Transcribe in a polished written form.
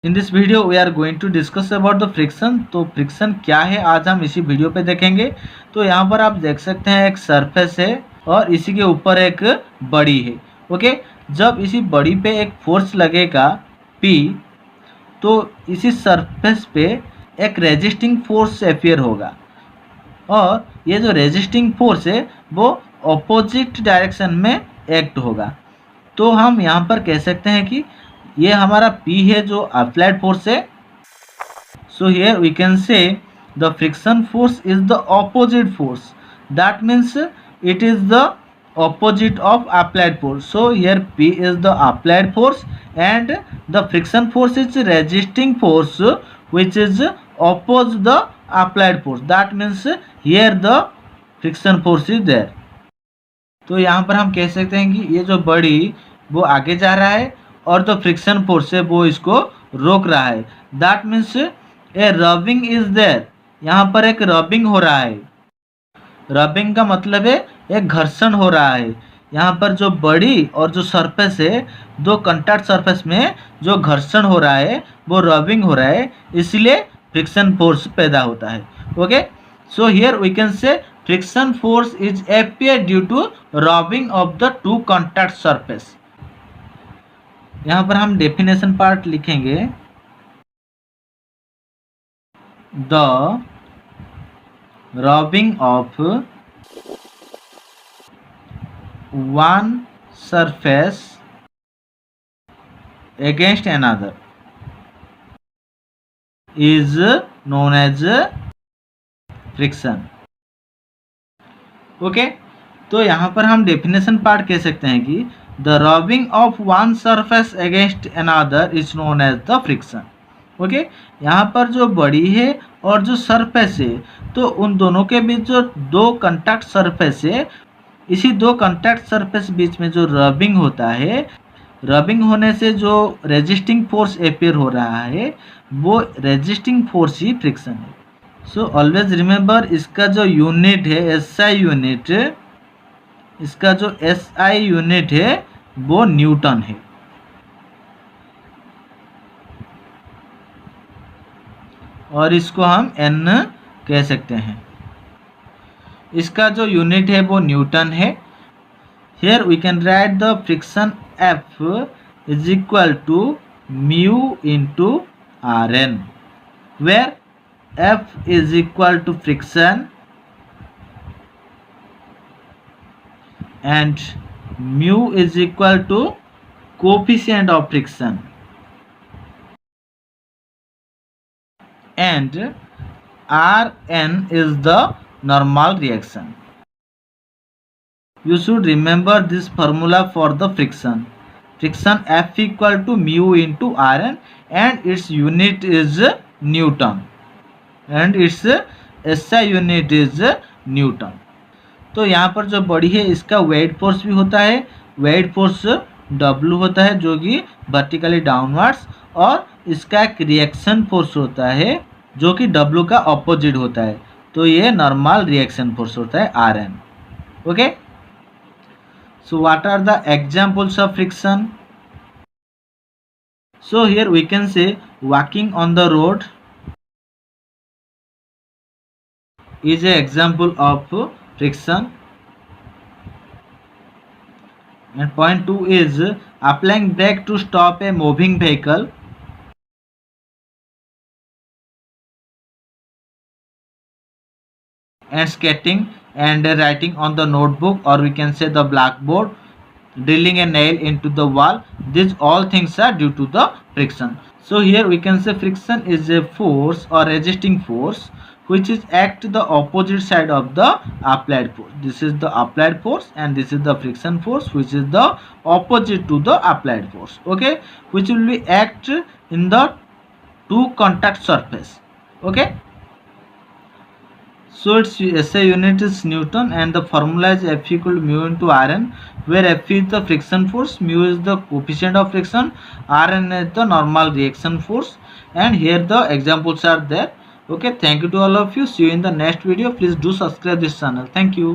In this video we are going to discuss about the friction. तो friction क्या है आज हम इसी वीडियो पे देखेंगे। तो यहाँ पर आप देख सकते हैं एक सरफेस है और इसी के ऊपर एक बड़ी है। ओके, जब इसी बड़ी पे एक फोर्स लगेगा P, तो इसी सरफेस पे एक रेजिस्टिंग फोर्स अपियर होगा और ये जो रेजिस्टिंग फोर्स है वो ऑपोजिट डायरेक्शन में एक्ट होगा। तो हम यहाँ पर कह सकते हैं कि ये हमारा P है जो अप्लाइड फोर्स है। So here we can say the friction force is the opposite force, that means it is the opposite of applied force. So here P is the applied force and the friction force is resisting force which is opposite the applied force. That means here the friction force is there. तो यहाँ पर हम कह सकते हैं कि ये जो बड़ी वो आगे जा रहा है और जो फ्रिक्शन फोर्स है वो इसको रोक रहा है। That means a rubbing is there, यहाँ पर एक रबिंग हो रहा है। रबिंग का मतलब है एक घर्षण हो रहा है। यहाँ पर जो बड़ी और जो सरफेस है, दो कंटैक्ट सरफेस में जो घर्षण हो रहा है वो रबिंग हो रहा है, इसलिए फ्रिक्शन फोर्स पैदा होता है। Okay, so here we can say friction force is appear due to rubbing of the two contact surface. यहाँ पर हम डेफिनेशन पार्ट लिखेंगे, the rubbing of one surface against another is known as friction. Okay, तो यहाँ पर हम definition part कह सकते हैं कि the rubbing of one surface against another is known as the friction. Okay, यहाँ पर जो बड़ी है और जो सरफेस है, तो उन दोनों के बीच जो दो कंटैक्ट सरफेस है, इसी दो कंटैक्ट सरफेस बीच में जो रबिंग होता है, रबिंग होने से जो रेजिस्टिंग फोर्स अपियर हो रहा है वो रेजिस्टिंग फोर्स ही फ्रिक्शन है। सो ऑलवेज रिमेंबर, इसका जो यूनिट है SI यूनिट, इसका जो SI यूनिट है वो न्यूटन है। और इसको हम N कह सकते हैं। इसका जो यूनिट है वो न्यूटन है। Here we can write the friction F is equal to mu into Rn, where F is equal to friction and mu is equal to coefficient of friction and Rn is the normal reaction. You should remember this formula for the friction. Friction F equal to mu into Rn and its unit is Newton and its SI unit is Newton. तो यहाँ पर जो बड़ी है इसका weight force भी होता है, वेट फोर्स W होता है जो कि वर्टिकली डाउनवर्ड्स, और इसका एक रिएक्शन फोर्स होता है जो कि W का ऑपोजिट होता है, तो ये नॉर्मल रिएक्शन फोर्स होता है Rn. Okay, so what are the examples of friction? So here we can say walking on the road is an example of friction, and point 2 is applying brake to stop a moving vehicle, and skating and writing on the notebook, or we can say the blackboard, drilling a nail into the wall. These all things are due to the friction. So here we can say friction is a force or resisting force which is act the opposite side of the applied force. This is the applied force and this is the friction force which is the opposite to the applied force. Okay, which will be act in the two contact surface. Okay, so its SI unit is Newton and the formula is F equal to mu into Rn, where F is the friction force, mu is the coefficient of friction, Rn is the normal reaction force, and here the examples are there. Okay, thank you to all of you. See you in the next video. Please do subscribe this channel. Thank you.